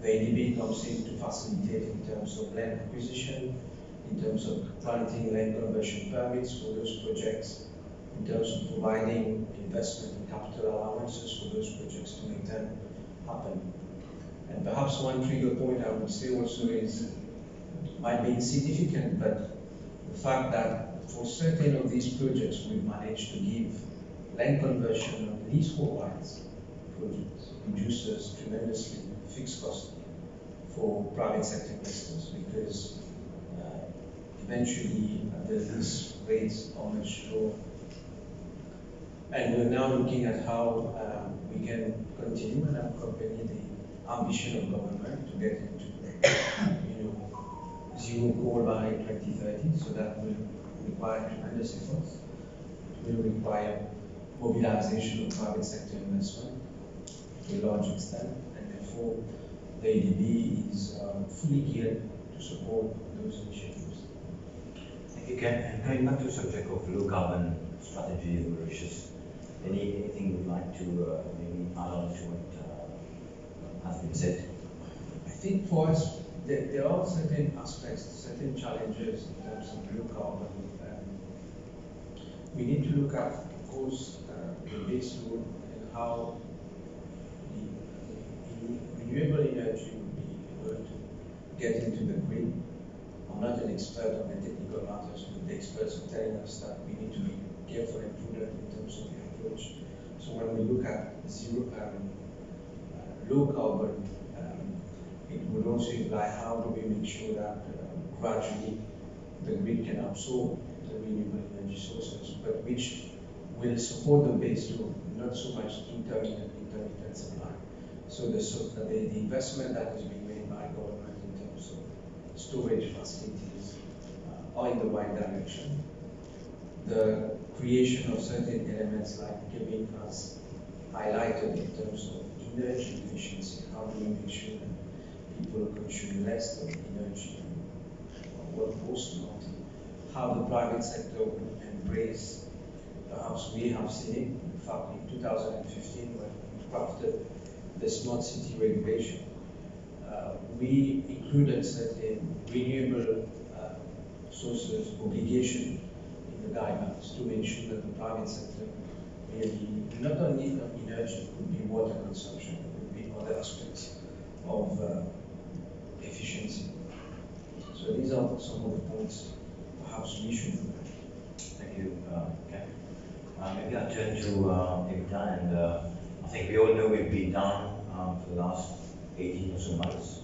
S6: the EDB comes in to facilitate in terms of land acquisition, in terms of granting land conversion permits for those projects, in terms of providing investment and capital allowances for those projects to make them happen. And perhaps one trigger point I would say also is, might be insignificant, but the fact that for certain of these projects we've managed to give land conversion on leasehold rights projects, reduces tremendously fixed cost for private sector investors, because eventually the lease rates are much lower. And we're now looking at how we can continue and accompany the ambition of government to get into zero coal by 2030. So that will require tremendous efforts. It will require mobilization of private sector investment to a large extent, and therefore the ADB is fully geared to support those initiatives.
S8: Thank you, Ken. And coming back to the subject of low carbon strategy of Mauritius, anything you'd like to maybe add on to what has been said?
S6: I think for us, there are certain aspects, certain challenges in terms of low carbon. We need to look at, of course, the base load and how the renewable energy would be able to get into the grid. I'm not an expert on the technical matters, but the experts are telling us that we need to be careful and prudent in terms of the approach. So when we look at low carbon, it would also imply how do we make sure that gradually the grid can absorb the renewable energy sources, but which will support the base load, not so much intermittent supply. So the investment that is being made by government in terms of storage facilities are in the right direction. The creation of certain elements like giving us highlighted in terms of energy efficiency. How do we make sure that people consume less of energy and work most amount? How the private sector will embrace, perhaps we have seen it, in fact in 2015 when we crafted the smart city regulation, we included certain renewable sources obligation in the guidelines to make sure that the private sector really not only energy, it could be water consumption, it could be other aspects of efficiency. So these are some of the points perhaps we should look at.
S8: Thank you, Ken. Maybe I'll turn to EBITDA, and I think we all know we've been down for the last 18 or so months,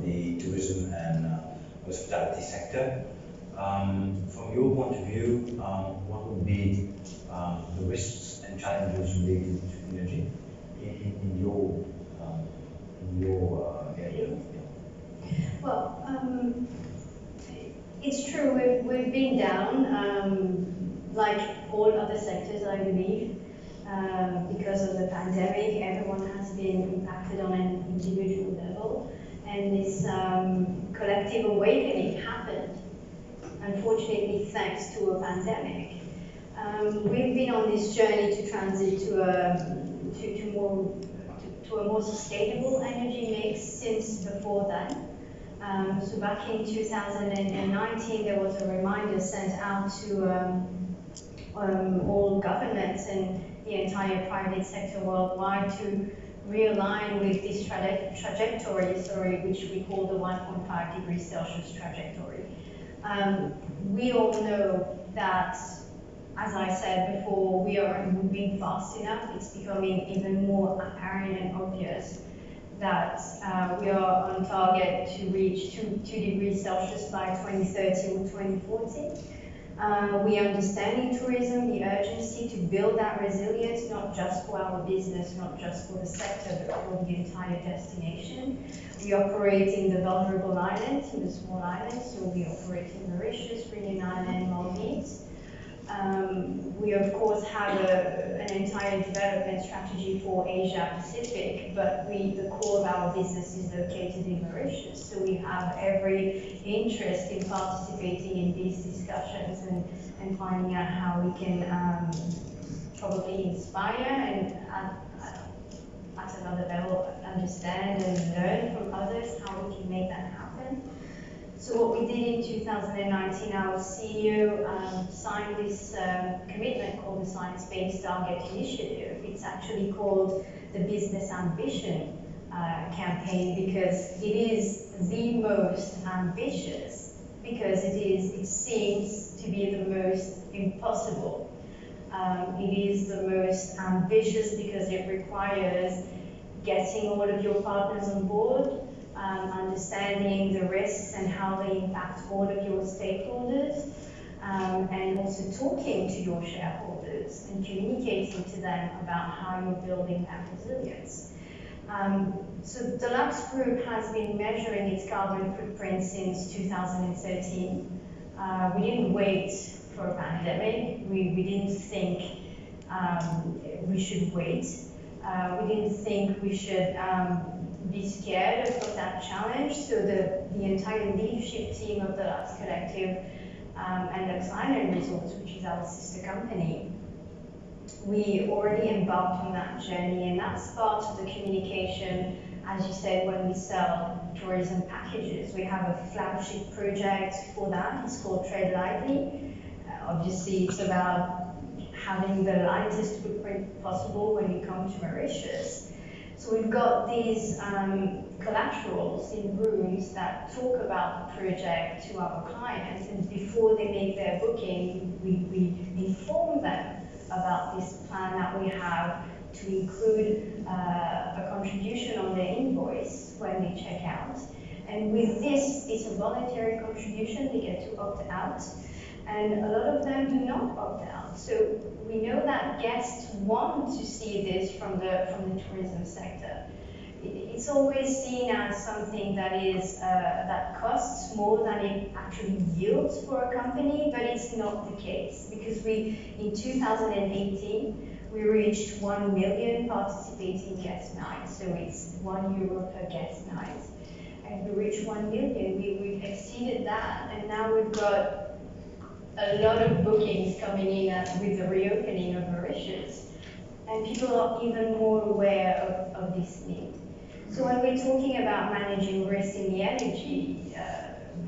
S8: the tourism and hospitality sector. From your point of view, what would be the risks and challenges related to energy in your area?
S7: Well, it's true, we've been down, like all other sectors, I believe, because of the pandemic. Everyone has been impacted on an individual level, and this collective awakening happened, unfortunately, thanks to a pandemic. We've been on this journey to transit to a more sustainable energy mix since before then. So back in 2019, there was a reminder sent out to all governments and the entire private sector worldwide to realign with this trajectory, which we call the 1.5 degrees Celsius trajectory. We all know that, as I said before, we aren't moving fast enough. It's becoming even more apparent and obvious that we are on target to reach 2 degrees Celsius by 2030 or 2040. We understand in tourism the urgency to build that resilience, not just for our business, not just for the sector, but for the entire destination. We operate in the vulnerable islands, in the small islands, so we operate in Mauritius, Reunion Island, Maldives. We of course have an entire development strategy for Asia Pacific, but the core of our business is located in Mauritius, so we have every interest in participating in these discussions and finding out how we can probably inspire and at another level understand and learn from others how we can make that happen. So what we did in 2019, our CEO signed this commitment called the Science-Based Target Initiative. It's actually called the Business Ambition campaign because it is the most ambitious, because it seems to be the most impossible. It is the most ambitious because it requires getting all of your partners on board, understanding the risks and how they impact all of your stakeholders, and also talking to your shareholders and communicating to them about how you're building that resilience. So the Lux Group has been measuring its carbon footprint since 2013. We didn't wait for a pandemic. We didn't think we should wait. We didn't think we should be scared of that challenge. So the entire leadership team of the Lux Collective and Lux Island Resorts, which is our sister company, we already embarked on that journey, and that's part of the communication, as you said, when we sell tourism packages. We have a flagship project for that. It's called Tread Lightly. Obviously, it's about having the lightest footprint possible when you come to Mauritius. So we've got these collaterals in rooms that talk about the project to our clients, and before they make their booking, we inform them about this plan that we have to include a contribution on their invoice when they check out. And with this, it's a voluntary contribution, they get to opt out. And a lot of them do not opt out. So we know that guests want to see this from the tourism sector. It's always seen as something that is that costs more than it actually yields for a company, but it's not the case, because in 2018 we reached 1 million participating guest nights, so it's €1 per guest night. And we reached 1 million, we've exceeded that, and now we've got a lot of bookings coming in with the reopening of Mauritius. And people are even more aware of this need. So when we're talking about managing risk in the energy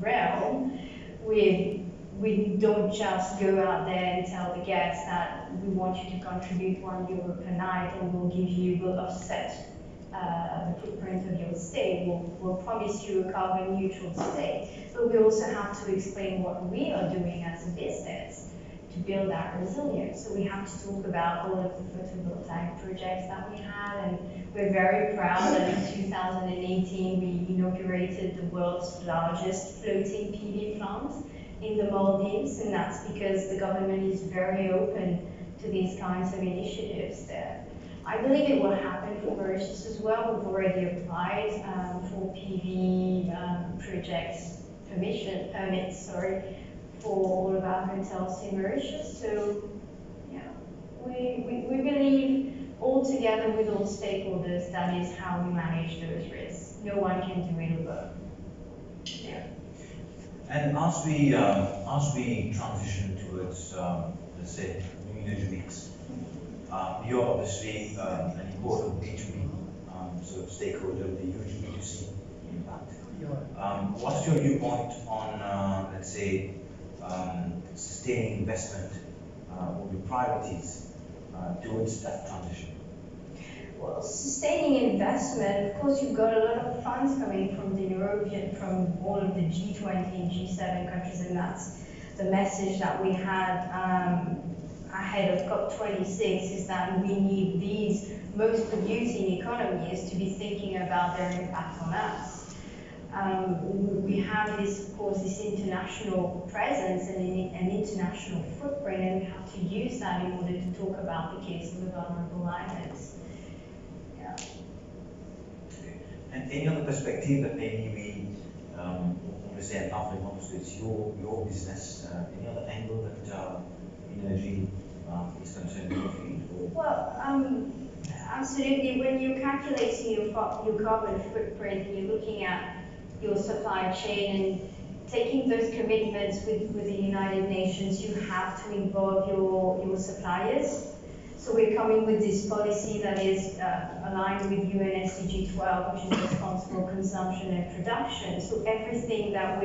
S7: realm, we don't just go out there and tell the guests that we want you to contribute €1 per night and we'll offset the footprint of your stay. We'll promise you a carbon neutral stay. But we also have to explain what we are doing as a business to build that resilience. So we have to talk about all of the photovoltaic projects that we have, and we're very proud that in 2018 we inaugurated the world's largest floating PV plant in the Maldives, and that's because the government is very open to these kinds of initiatives there. I believe it will happen for Mauritius as well. We've already applied for PV projects permits, for all of our hotels in Mauritius. So, yeah, we believe all together with all stakeholders, that is how we manage those risks. No one can do it alone. Yeah.
S8: And as we transition towards, let's say, new energy mix, you're obviously an important B2B sort of stakeholder, the huge B2C impact. What's your viewpoint on, let's say, sustaining investment or the priorities towards that transition?
S7: Well, sustaining investment, of course, you've got a lot of funds coming from the European, from all of the G20 and G7 countries, and that's the message that we had ahead of COP26, is that we need these most polluting economies to be thinking about their impact on us. We have this, of course, this international presence and an international footprint, and we have to use that in order to talk about the case of the vulnerable islands. Yeah.
S8: Okay. And any other perspective that maybe we say, apart from obviously it's your business, any other angle that energy is concerned with?
S7: Well, absolutely. When you're calculating your carbon footprint, and you're looking at your supply chain and taking those commitments with the United Nations, you have to involve your suppliers. So we're coming with this policy that is aligned with UN SDG 12, which is responsible consumption and production. So everything that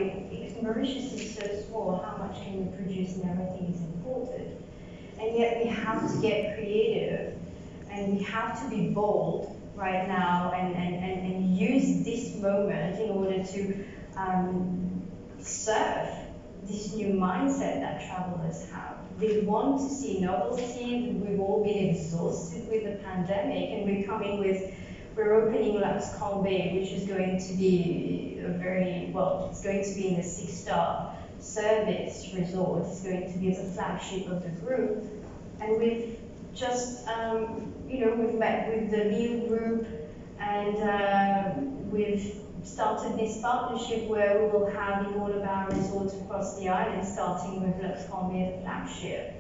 S7: Mauritius is so small, how much can we produce, and everything is imported. And yet we have to get creative, and we have to be bold right now and use this moment in order to serve this new mindset that travelers have. They want to see novelty. We've all been exhausted with the pandemic, and we're opening Lux Colbay, which is going to be it's going to be in the 6-star service resort. It's going to be the flagship of the group. And we've just, we've met with the Lille group, and we've started this partnership where we will have in all of our resorts across the island, starting with Lux Colbay, the flagship,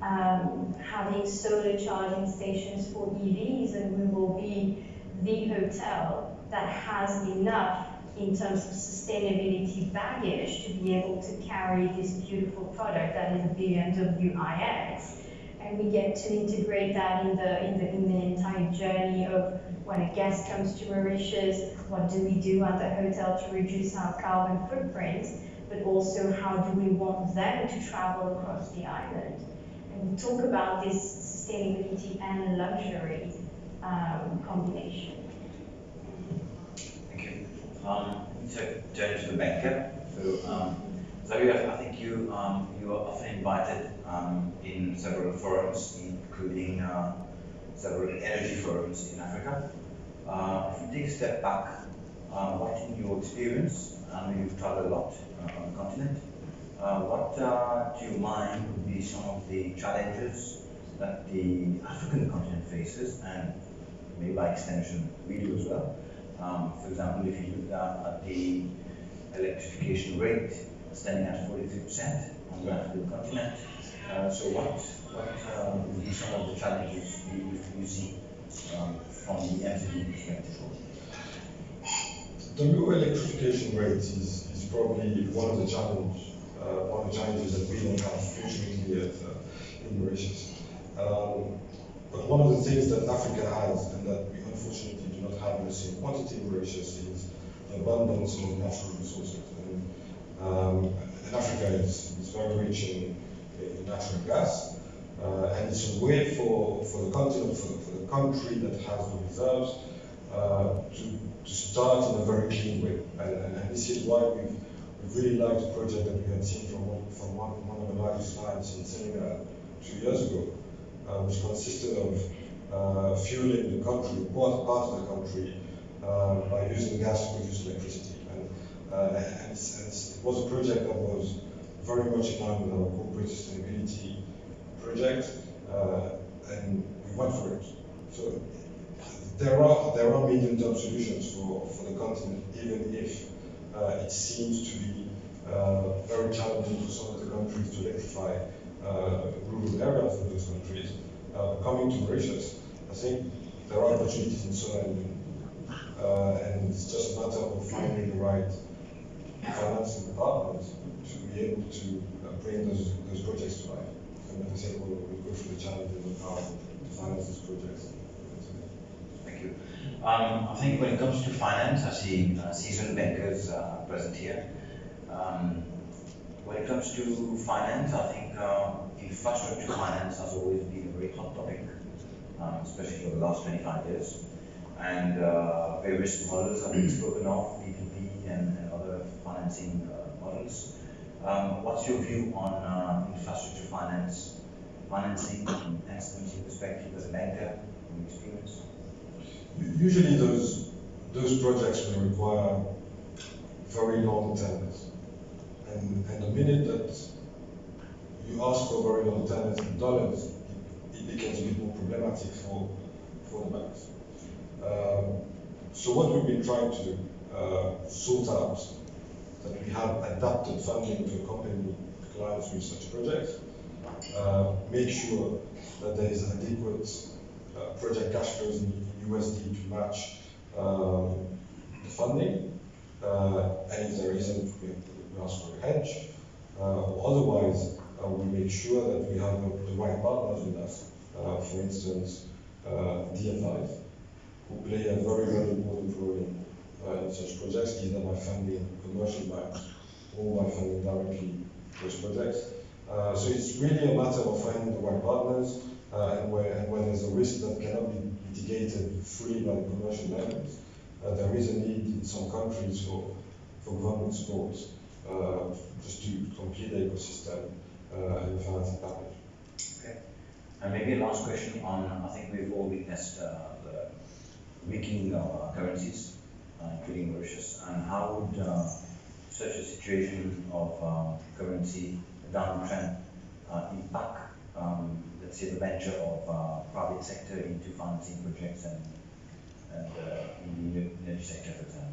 S7: having solar charging stations for EVs, and we will be the hotel that has enough in terms of sustainability baggage to be able to carry this beautiful product that is a BMW iX. And we get to integrate that in the entire journey of when a guest comes to Mauritius, what do we do at the hotel to reduce our carbon footprint, but also how do we want them to travel across the island. And we talk about this sustainability and luxury combination.
S8: Thank you. So turn to the banker. So, Xavier, I think you are often invited in several forums, including several energy forums in Africa. If you take a step back, what in your experience, you've traveled a lot on the continent, what to your mind would be some of the challenges that the African continent faces, and maybe by extension we do as well? For example, if you look at the electrification rate standing at 43% on the African continent. So what would be some of the challenges you see from the MCD perspective?
S4: The low electrification rate is probably one of the challenges that we don't have, fortunately, in Mauritius. But one of the things that Africa has, and that we unfortunately do not have in the same quantity in Mauritius, is the abundance of natural resources. And Africa is very rich in natural gas, and it's a way for the continent, for the country that has the reserves, to start in a very clean way. And this is why we've really liked the project that we had seen from one of the largest clients in Senegal 2 years ago, which consisted of fueling the country, part of the country, by using gas to produce electricity. And it was a project that was very much in line with our corporate sustainability project, and we went for it. So there are medium-term solutions for the continent, even if it seems to be very challenging for some of the countries to electrify rural areas of those countries. Coming to Mauritius, I think there are opportunities in solar and wind, and it's just a matter of finding the right financing partners to be able to bring those projects to life. And like I said, we'll go through the challenges of how to finance these projects.
S8: Thank you. I think when it comes to finance, I see seasoned bankers present here. When it comes to finance, I think infrastructure finance has always been a very hot topic, especially over the last 25 years. And various models have been spoken of, PPP and other financing models. What's your view on infrastructure financing from SMC perspective as a banker, from experience?
S4: Usually those projects will require very long tenors. And the minute that you ask for very long tenors in dollars, it becomes a bit more problematic for the banks. So what we've been trying to sort out, that we have adapted funding to accompany clients with such projects, make sure that there is adequate project cash flows in USD to match the funding, and if there isn't, we ask for a hedge. Otherwise, we make sure that we have the right partners with us. For instance, DFIs, who play a very, very important role in such projects, either by funding commercial banks or by funding directly those projects. So it's really a matter of finding the right partners, and where there's a risk that cannot be mitigated fully by the commercial lenders. There is a need in some countries for government support, just to complete the ecosystem and the financing package.
S8: Okay. And maybe a last question on, I think we've all witnessed the weakening of currencies, including Mauritius, and how would such a situation of currency downtrend impact, let's say, the venture of private sector into financing projects and in the energy sector, for example?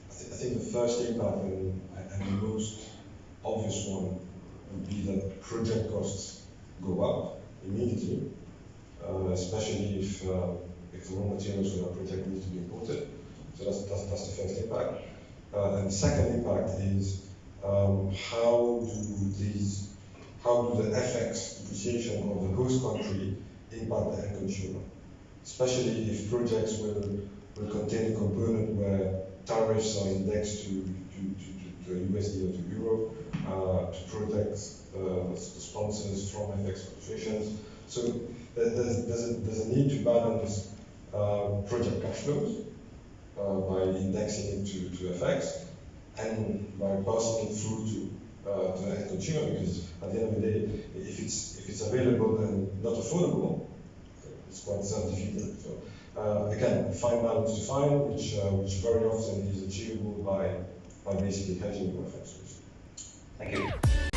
S4: I think the first impact and the most obvious one would be that project costs go up immediately, especially if the raw materials for the project need to be imported. So that's the first impact. And the second impact is how do the FX depreciation of the host country impact the end consumer, especially if projects will contain a component where tariffs are indexed to USD or to Euro to protect the sponsors from FX fluctuations. So there's a need to balance project cash flows by indexing it to FX and by passing it through to the end consumer, because at the end of the day, if it's available and not affordable, it's quite self-defeating. So again, fine balance to find, which very often is achievable by basically hedging the FX risk.
S8: Thank you.